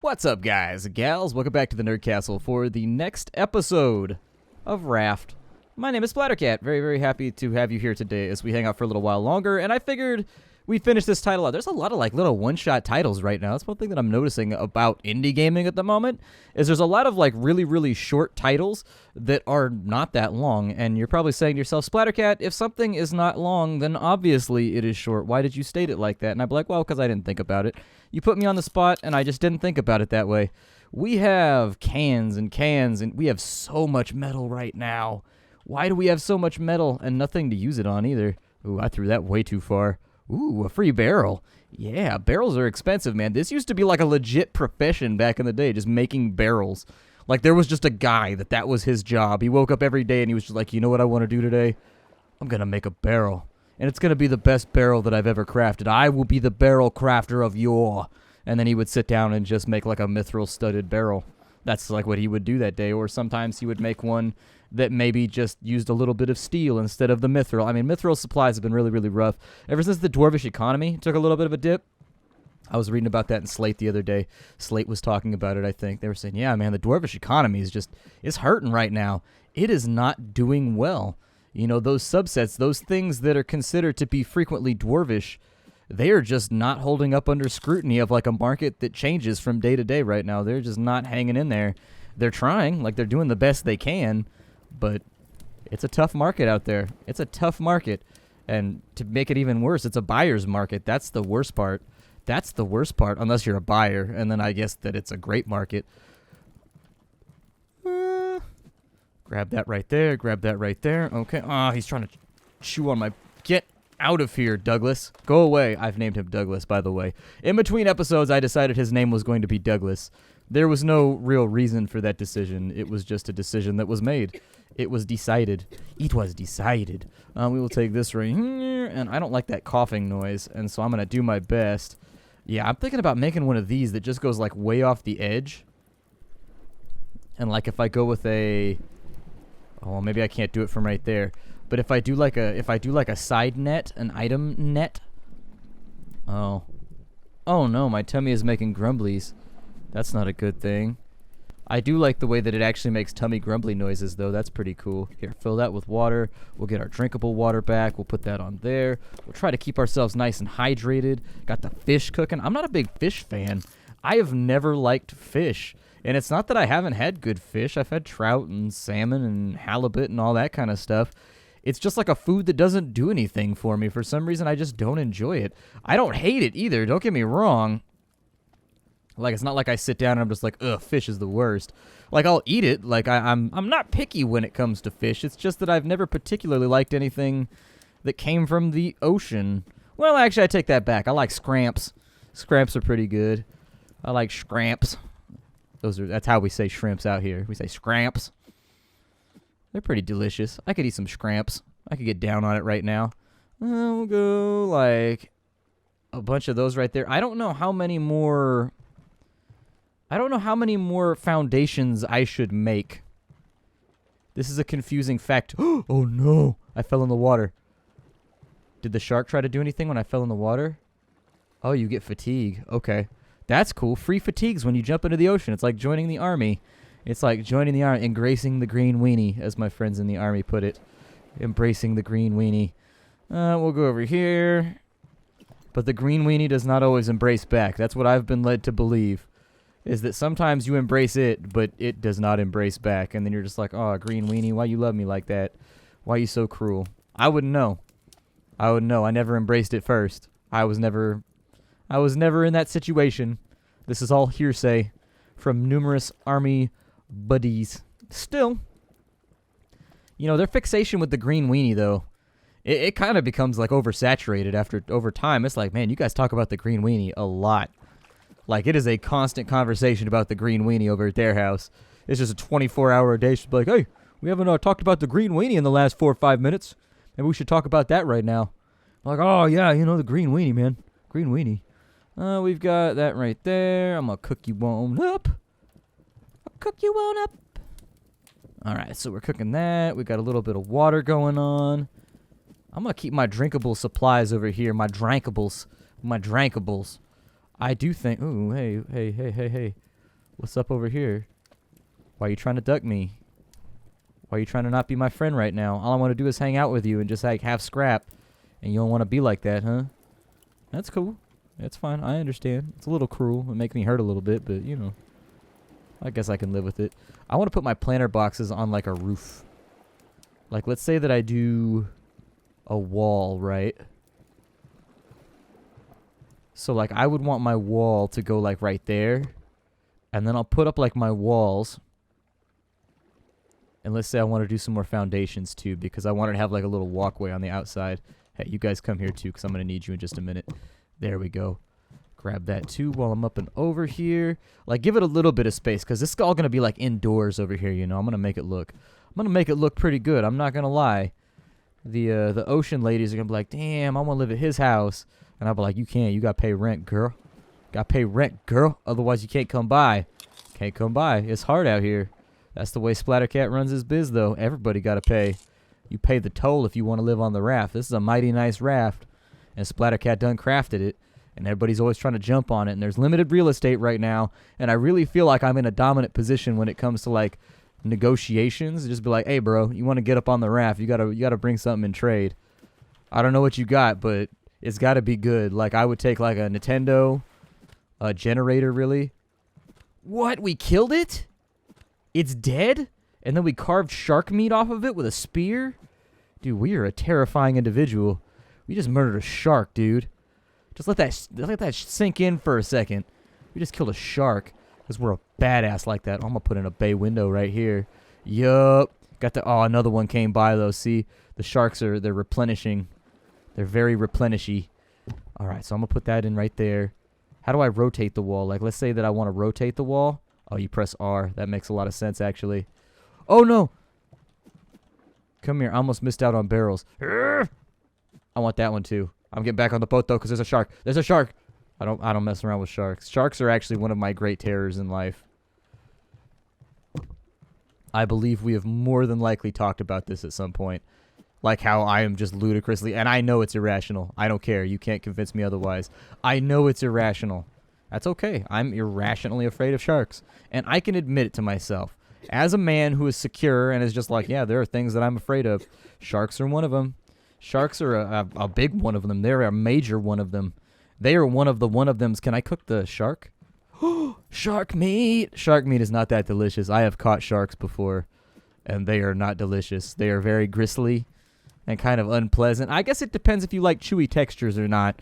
What's up, guys and gals? Welcome back to the Nerd Castle for the next episode of Raft. My name is Splattercat. Very, very happy to have you here today as we hang out for a little while longer, and I figured we'd finish this title out. There's a lot of little one-shot titles right now. That's one thing that I'm noticing about indie gaming at the moment, is there's a lot of really, really short titles that are not that long, and you're probably saying to yourself, Splattercat, if something is not long, then obviously it is short. Why did you state it like that? And I'd be like, well, because I didn't think about it. You put me on the spot, and I just didn't think about it that way. We have cans and cans, and we have so much metal right now. Why do we have so much metal and nothing to use it on either? Ooh, I threw that way too far. Ooh, a free barrel. Yeah, barrels are expensive, man. This used to be like a legit profession back in the day, just making barrels. Like, there was just a guy that was his job. He woke up every day, and he was just like, you know what I want to do today? I'm going to make a barrel. And it's going to be the best barrel that I've ever crafted. I will be the barrel crafter of yore. And then he would sit down and just make like a mithril-studded barrel. That's like what he would do that day. Or sometimes he would make one that maybe just used a little bit of steel instead of the mithril. I mean, mithril supplies have been really, really rough. Ever since the Dwarvish economy took a little bit of a dip. I was reading about that in Slate the other day. Slate was talking about it, I think. They were saying, yeah, man, the Dwarvish economy is hurting right now. It is not doing well. You know, those subsets, those things that are considered to be frequently Dwarvish, they are just not holding up under scrutiny of like a market that changes from day to day right now. They're just not hanging in there. They're trying, like they're doing the best they can, but it's a tough market out there. It's a tough market. And to make it even worse, it's a buyer's market. That's the worst part. That's the worst part, unless you're a buyer, and then I guess that it's a great market. Grab that right there. Grab that right there. Okay. Oh, he's trying to chew on my... Get out of here, Douglas. Go away. I've named him Douglas, by the way. In between episodes, I decided his name was going to be Douglas. There was no real reason for that decision. It was just a decision that was made. It was decided. It was decided. We will take this right here, and I don't like that coughing noise, and so I'm going to do my best. Yeah, I'm thinking about making one of these that just goes like way off the edge. And like if I go with a... Oh, maybe I can't do it from right there. But if I do like a side net, an item net. Oh. Oh no, my tummy is making grumblies. That's not a good thing. I do like the way that it actually makes tummy grumbly noises though. That's pretty cool. Here, fill that with water. We'll get our drinkable water back. We'll put that on there. We'll try to keep ourselves nice and hydrated. Got the fish cooking. I'm not a big fish fan. I have never liked fish. And it's not that I haven't had good fish. I've had trout and salmon and halibut and all that kind of stuff. It's just like a food that doesn't do anything for me. For some reason, I just don't enjoy it. I don't hate it either. Don't get me wrong. Like, it's not like I sit down and I'm just like, ugh, fish is the worst. Like, I'll eat it. Like, I'm not picky when it comes to fish. It's just that I've never particularly liked anything that came from the ocean. Well, actually, I take that back. I like scramps. Scramps are pretty good. I like scramps. That's how we say shrimps out here. We say scramps. They're pretty delicious. I could eat some scramps. I could get down on it right now. We'll go like a bunch of those right there. I don't know how many more foundations I should make. This is a confusing fact. Oh no, I fell in the water. Did the shark try to do anything when I fell in the water? Oh, you get fatigue. Okay. That's cool. Free fatigues when you jump into the ocean. It's like joining the army. It's like joining the army, embracing the green weenie, as my friends in the army put it. Embracing the green weenie. We'll go over here. But the green weenie does not always embrace back. That's what I've been led to believe. Is that sometimes you embrace it, but it does not embrace back. And then you're just like, oh, green weenie, why you love me like that? Why are you so cruel? I wouldn't know. I wouldn't know. I never embraced it first. I was never in that situation. This is all hearsay from numerous army buddies. Still, you know, their fixation with the green weenie, though, it kind of becomes, like, oversaturated over time. It's like, man, you guys talk about the green weenie a lot. Like, it is a constant conversation about the green weenie over at their house. It's just a 24-hour-a-day. She's like, hey, we haven't talked about the green weenie in the last 4 or 5 minutes. Maybe we should talk about that right now. I'm like, oh, yeah, you know, the green weenie, man. Green weenie. We've got that right there. I'm going to cook you on up. I'll cook you on up. All right, so we're cooking that. We got a little bit of water going on. I'm going to keep my drinkable supplies over here. My drankables. I do think... Ooh, hey. What's up over here? Why are you trying to duck me? Why are you trying to not be my friend right now? All I want to do is hang out with you and just like have scrap. And you don't want to be like that, huh? That's cool. That's fine. I understand. It's a little cruel. It makes me hurt a little bit, but you know. I guess I can live with it. I want to put my planter boxes on like a roof. Like let's say that I do a wall, right? So like I would want my wall to go like right there. And then I'll put up like my walls. And let's say I want to do some more foundations too, because I wanted to have like a little walkway on the outside. Hey, you guys come here too, because I'm going to need you in just a minute. There we go. Grab that too while I'm up and over here. Like give it a little bit of space, because this is all going to be like indoors over here, you know. I'm going to make it look pretty good. I'm not going to lie. The ocean ladies are going to be like, damn, I want to live at his house. And I'll be like, you can't. You got to pay rent, girl. Got to pay rent, girl. Otherwise, you can't come by. Can't come by. It's hard out here. That's the way Splattercat runs his biz, though. Everybody got to pay. You pay the toll if you want to live on the raft. This is a mighty nice raft. And Splattercat done crafted it. And everybody's always trying to jump on it. And there's limited real estate right now. And I really feel like I'm in a dominant position when it comes to, like, negotiations. Just be like, hey, bro, you want to get up on the raft. You gotta bring something in trade. I don't know what you got, but it's got to be good. Like, I would take, like, a Nintendo... a generator, really? What? We killed it? It's dead? And then we carved shark meat off of it with a spear? Dude, we are a terrifying individual. We just murdered a shark, dude. Just let that sink in for a second. We just killed a shark because we're a badass like that. I'm going to put in a bay window right here. Yup. Got the... Oh, another one came by, though. See? The sharks they're replenishing. They're very replenishy. All right, so I'm going to put that in right there. How do I rotate the wall? Like, let's say that I want to rotate the wall. Oh, you press R. That makes a lot of sense, actually. Oh, no. Come here. I almost missed out on barrels. I want that one, too. I'm getting back on the boat, though, because there's a shark. There's a shark. I don't mess around with sharks. Sharks are actually one of my great terrors in life. I believe we have more than likely talked about this at some point. Like how I am just ludicrously... And I know it's irrational. I don't care. You can't convince me otherwise. I know it's irrational. That's okay. I'm irrationally afraid of sharks. And I can admit it to myself. As a man who is secure and is just like, yeah, there are things that I'm afraid of. Sharks are one of them. Sharks are a big one of them. They're a major one of them. They are one of thems. Can I cook the shark? Shark meat! Shark meat is not that delicious. I have caught sharks before, and they are not delicious. They are very gristly and kind of unpleasant. I guess it depends if you like chewy textures or not.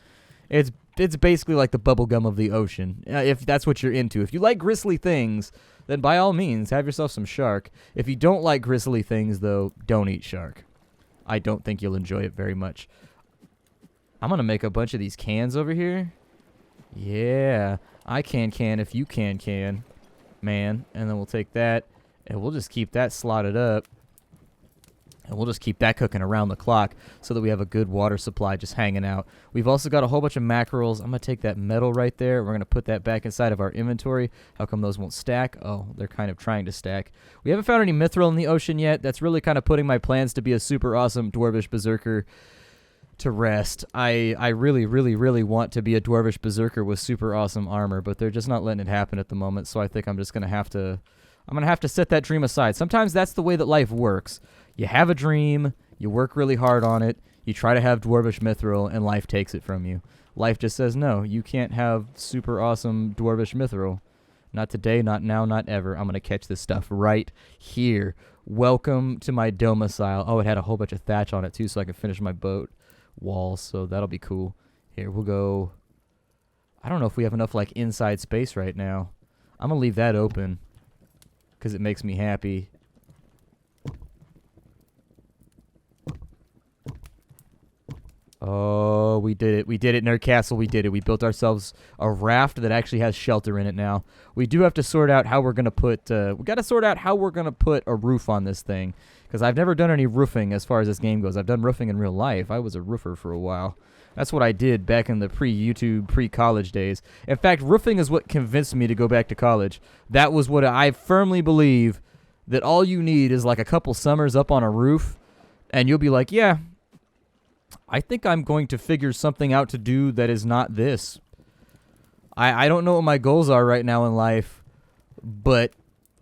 It's basically like the bubblegum of the ocean, if that's what you're into. If you like gristly things, then by all means, have yourself some shark. If you don't like gristly things, though, don't eat shark. I don't think you'll enjoy it very much. I'm going to make a bunch of these cans over here. Yeah, I can if you can, man. And then we'll take that, and we'll just keep that slotted up. And we'll just keep that cooking around the clock so that we have a good water supply just hanging out. We've also got a whole bunch of mackerels. I'm going to take that metal right there. We're going to put that back inside of our inventory. How come those won't stack? Oh, they're kind of trying to stack. We haven't found any mithril in the ocean yet. That's really kind of putting my plans to be a super awesome Dwarvish Berserker to rest. I really, really, really want to be a Dwarvish Berserker with super awesome armor, but they're just not letting it happen at the moment, so I think I'm just going to have to... I'm going to have to set that dream aside. Sometimes that's the way that life works. You have a dream, you work really hard on it, you try to have Dwarvish Mithril, and life takes it from you. Life just says, no, you can't have super awesome Dwarvish Mithril. Not today, not now, not ever. I'm going to catch this stuff right here. Welcome to my domicile. Oh, it had a whole bunch of thatch on it, too, so I can finish my boat walls, so that'll be cool. Here, we'll go... I don't know if we have enough, like, inside space right now. I'm going to leave that open, because it makes me happy. Oh, we did it. We did it, Nerd Castle. We did it. We built ourselves a raft that actually has shelter in it now. We do have to sort out how we're going to put... we got to sort out how we're going to put a roof on this thing. Because I've never done any roofing as far as this game goes. I've done roofing in real life. I was a roofer for a while. That's what I did back in the pre-YouTube, pre-college days. In fact, roofing is what convinced me to go back to college. That was what I firmly believe, that all you need is like a couple summers up on a roof, and you'll be like, yeah, I think I'm going to figure something out to do that is not this. I don't know what my goals are right now in life, but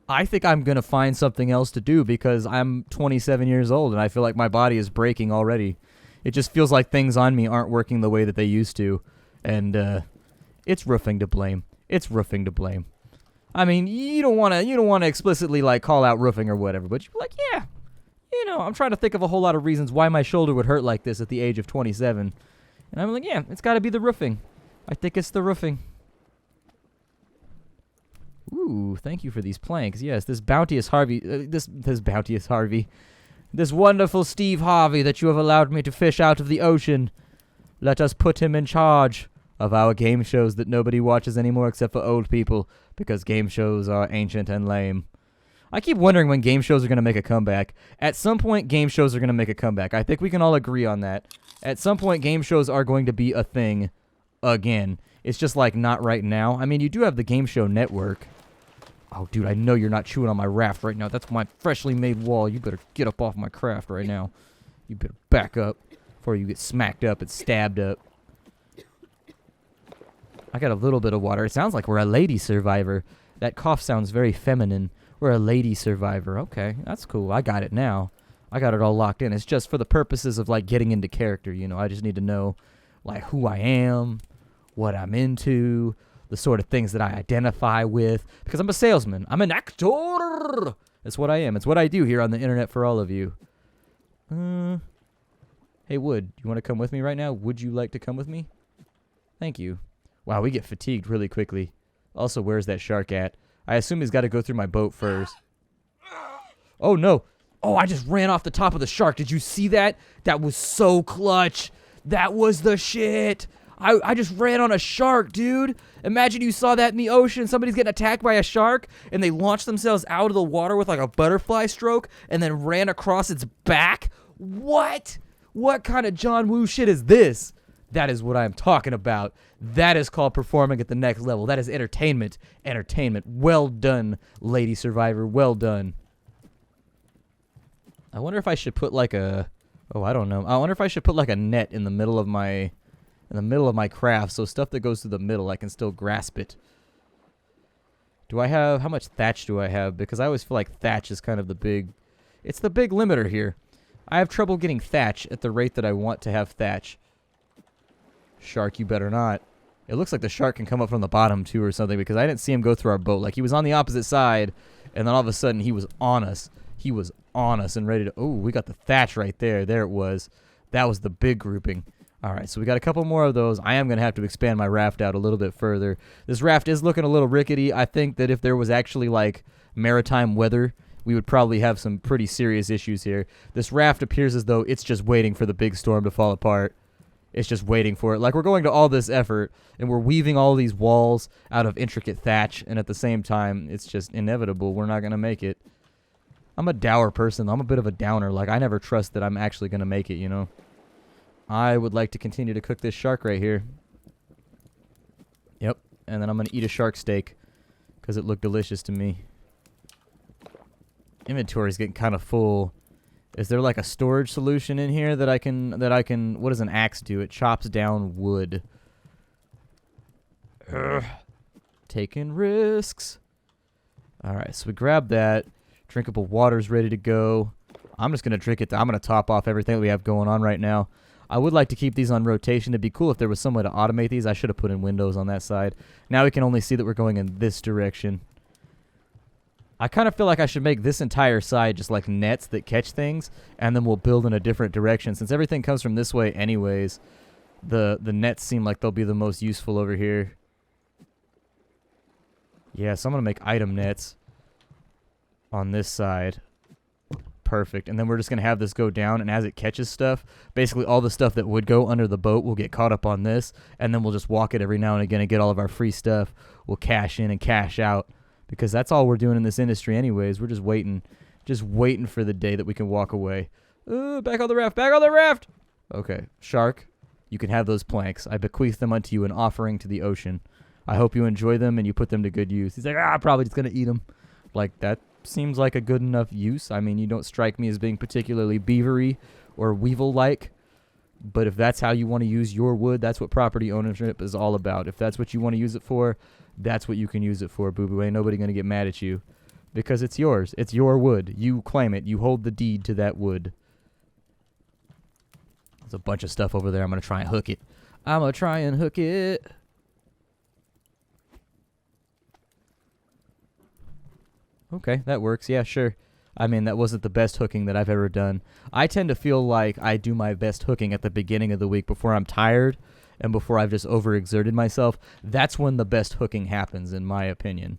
I think I'm going to find something else to do because I'm 27 years old and I feel like my body is breaking already. It just feels like things on me aren't working the way that they used to. And it's roofing to blame. It's roofing to blame. I mean, you don't want to explicitly like call out roofing or whatever, but you're like, yeah, you know, I'm trying to think of a whole lot of reasons why my shoulder would hurt like this at the age of 27. And I'm like, yeah, it's got to be the roofing. I think it's the roofing. Ooh, thank you for these planks. Yes, this bounteous Harvey, this bounteous Harvey, this wonderful Steve Harvey that you have allowed me to fish out of the ocean. Let us put him in charge of our game shows that nobody watches anymore except for old people, because game shows are ancient and lame. I keep wondering when game shows are going to make a comeback. At some point, game shows are going to make a comeback. I think we can all agree on that. At some point, game shows are going to be a thing again. It's just like not right now. I mean, you do have the Game Show Network. Oh, dude, I know you're not chewing on my raft right now. That's my freshly made wall. You better get up off my craft right now. You better back up before you get smacked up and stabbed up. I got a little bit of water. It sounds like we're a lady survivor. That cough sounds very feminine. We're a lady survivor. Okay, that's cool. I got it now. I got it all locked in. It's just for the purposes of, like, getting into character, you know. I just need to know, like, who I am, what I'm into, the sort of things that I identify with, because I'm a salesman. I'm an actor. That's what I am. It's what I do here on the internet for all of you. Hey, Wood, you want to come with me right now? Would you like to come with me? Thank you. Wow, we get fatigued really quickly. Also, where's that shark at? I assume he's got to go through my boat first. Oh, no. Oh, I just ran off the top of the shark. Did you see that? That was so clutch. That was the shit. I just ran on a shark, dude. Imagine you saw that in the ocean. Somebody's getting attacked by a shark, and they launched themselves out of the water with like a butterfly stroke, and then ran across its back. What? What kind of John Woo shit is this? That is what I am talking about. That is called performing at the next level. That is entertainment. Entertainment. Well done, Lady Survivor. Well done. I wonder if I should put like a... Oh, I don't know. I wonder if I should put like a net in the middle of my... In the middle of my craft, so stuff that goes through the middle, I can still grasp it. Do I have... How much thatch do I have? Because I always feel like thatch is kind of the big... It's the big limiter here. I have trouble getting thatch at the rate that I want to have thatch. Shark, you better not. It looks like the shark can come up from the bottom, too, or something, because I didn't see him go through our boat. Like, he was on the opposite side, and then all of a sudden, he was on us. He was on us and ready to... Oh, we got the thatch right there. There it was. That was the big grouping. All right, so we got a couple more of those. I am going to have to expand my raft out a little bit further. This raft is looking a little rickety. I think that if there was actually, like, maritime weather, we would probably have some pretty serious issues here. This raft appears as though it's just waiting for the big storm to fall apart. It's just waiting for it. Like, we're going to all this effort, and we're weaving all these walls out of intricate thatch, and at the same time, it's just inevitable. We're not going to make it. I'm a dour person. I'm a bit of a downer. Like, I never trust that I'm actually going to make it, you know? I would like to continue to cook this shark right here. Yep. And then I'm going to eat a shark steak because it looked delicious to me. Inventory's getting kind of full. Is there like a storage solution in here that I can what does an axe do? It chops down wood. Ugh. Taking risks. All right, so we grab that. Drinkable water's ready to go. I'm just going to drink it. I'm going to top off everything that we have going on right now. I would like to keep these on rotation. It'd be cool if there was some way to automate these. I should have put in windows on that side. Now we can only see that we're going in this direction. I kind of feel like I should make this entire side just like nets that catch things, and then we'll build in a different direction. Since everything comes from this way anyways, the nets seem like they'll be the most useful over here. Yeah, so I'm going to make item nets on this side. Perfect. And then we're just going to have this go down, and as it catches stuff, basically all the stuff that would go under the boat will get caught up on this, and then we'll just walk it every now and again and get all of our free stuff. We'll cash in and cash out, because that's all we're doing in this industry anyways. We're just waiting for the day that we can walk away. Back on the raft, back on the raft! Okay, shark, you can have those planks. I bequeath them unto you in offering to the ocean. I hope you enjoy them and you put them to good use. He's like, probably just going to eat them. Like, that seems like a good enough use. I mean, you don't strike me as being particularly beavery or weevil-like, But if that's how you want to use your wood, that's what property ownership is all about. If that's what you want to use it for, that's what you can use it for, boo-boo. Ain't nobody going to get mad at you because it's yours. It's your wood. You claim it. You hold the deed to that wood. There's a bunch of stuff over there. I'm going to try and hook it. I'm going to try and hook it. Okay, that works. Yeah, sure. I mean, that wasn't the best hooking that I've ever done. I tend to feel like I do my best hooking at the beginning of the week before I'm tired and before I've just overexerted myself. That's when the best hooking happens, in my opinion.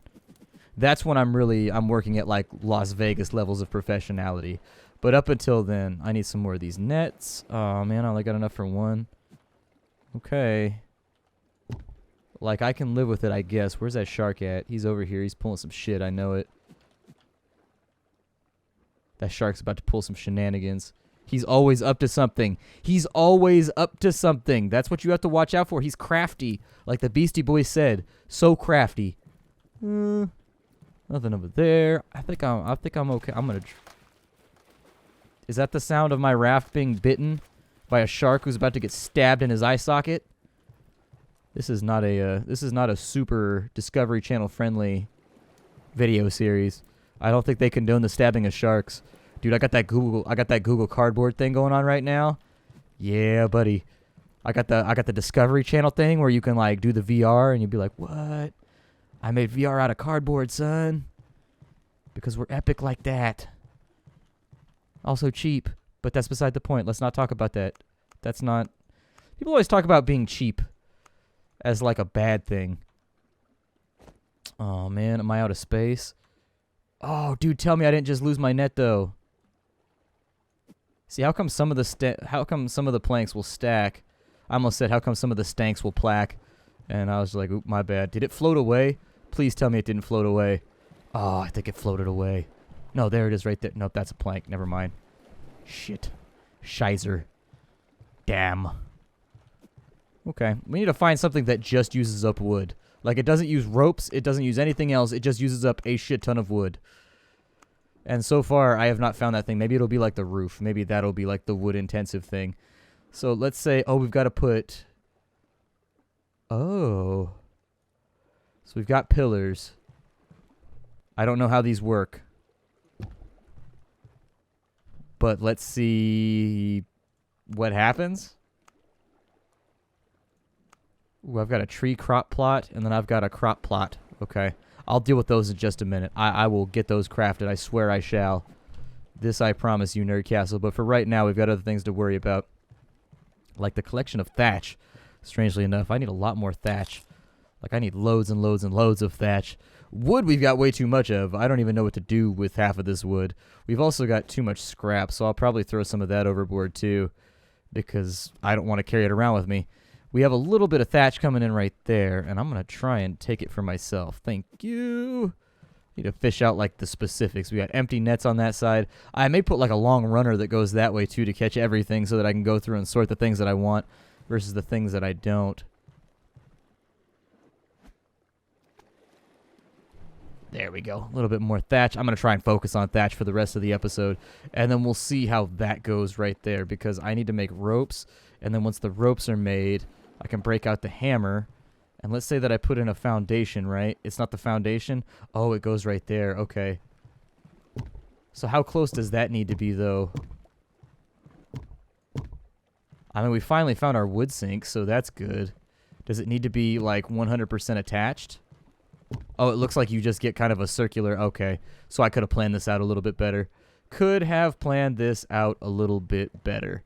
That's when I'm working at like Las Vegas levels of professionality. But up until then, I need some more of these nets. Oh, man, I only got enough for one. Okay. Like, I can live with it, I guess. Where's that shark at? He's over here. He's pulling some shit. I know it. That shark's about to pull some shenanigans. He's always up to something. He's always up to something. That's what you have to watch out for. He's crafty. Like the Beastie Boys said. So crafty. Nothing over there. I think I'm okay. I'm gonna... Is that the sound of my raft being bitten by a shark who's about to get stabbed in his eye socket? This is not a super Discovery Channel friendly video series. I don't think they condone the stabbing of sharks. Dude, I got that Google Cardboard thing going on right now. Yeah, buddy. I got the Discovery Channel thing where you can like do the VR and you'd be like, "What? I made VR out of cardboard, son." Because we're epic like that. Also cheap, but that's beside the point. Let's not talk about that. That's not... People always talk about being cheap as like a bad thing. Oh man, am I out of space? Oh, dude, tell me I didn't just lose my net though. See, how come some of the planks will stack? I almost said how come some of the stanks will plaque, and I was like, oop, my bad. Did it float away? Please tell me it didn't float away. Oh, I think it floated away. No, there it is right there. Nope, that's a plank. Never mind. Shit. Shizer. Damn. Okay, we need to find something that just uses up wood. Like, it doesn't use ropes, it doesn't use anything else, it just uses up a shit ton of wood. And so far, I have not found that thing. Maybe it'll be like the roof. Maybe that'll be like the wood-intensive thing. So let's say, oh, we've got to put... Oh. So we've got pillars. I don't know how these work. But let's see what happens. Ooh, I've got a tree crop plot, and then I've got a crop plot. Okay. I'll deal with those in just a minute. I will get those crafted. I swear I shall. This I promise you, Nerd Castle. But for right now, we've got other things to worry about. Like the collection of thatch. Strangely enough, I need a lot more thatch. Like, I need loads and loads and loads of thatch. Wood we've got way too much of. I don't even know what to do with half of this wood. We've also got too much scrap, so I'll probably throw some of that overboard too. Because I don't want to carry it around with me. We have a little bit of thatch coming in right there, and I'm going to try and take it for myself. Thank you. Need to fish out, like, the specifics. We got empty nets on that side. I may put, like, a long runner that goes that way, too, to catch everything so that I can go through and sort the things that I want versus the things that I don't. There we go. A little bit more thatch. I'm going to try and focus on thatch for the rest of the episode, and then we'll see how that goes right there, because I need to make ropes, and then once the ropes are made... I can break out the hammer, and let's say that I put in a foundation, right? It's not the foundation. Oh, it goes right there. Okay. So how close does that need to be, though? I mean, we finally found our wood sink, so that's good. Does it need to be, like, 100% attached? Oh, it looks like you just get kind of a circular... Okay. So I could have planned this out a little bit better. Could have planned this out a little bit better.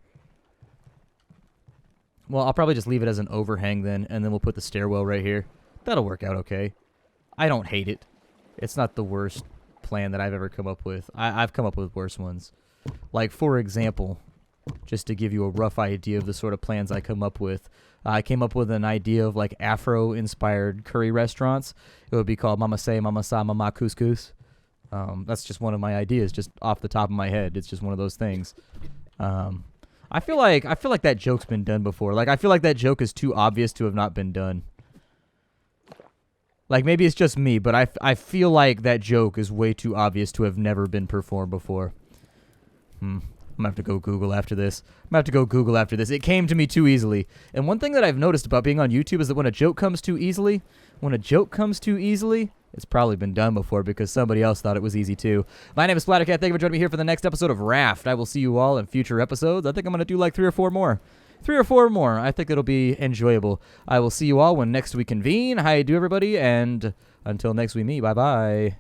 Well, I'll probably just leave it as an overhang then, and then we'll put the stairwell right here. That'll work out okay. I don't hate it. It's not the worst plan that I've ever come up with. I've come up with worse ones. Like, for example, just to give you a rough idea of the sort of plans I come up with, I came up with an idea of, like, Afro-inspired curry restaurants. It would be called Mama Say, Mama Sa, Mama Couscous. That's just one of my ideas, just off the top of my head. It's just one of those things. I feel like that joke's been done before. Like, I feel like that joke is too obvious to have not been done. Like, maybe it's just me, but I feel like that joke is way too obvious to have never been performed before. I'm going to have to go Google after this. It came to me too easily. And one thing that I've noticed about being on YouTube is that when a joke comes too easily, it's probably been done before because somebody else thought it was easy too. My name is Splattercat. Thank you for joining me here for the next episode of Raft. I will see you all in future episodes. I think I'm going to do like 3 or 4 more. I think it'll be enjoyable. I will see you all when next we convene. How you do, everybody? And until next we meet, bye-bye.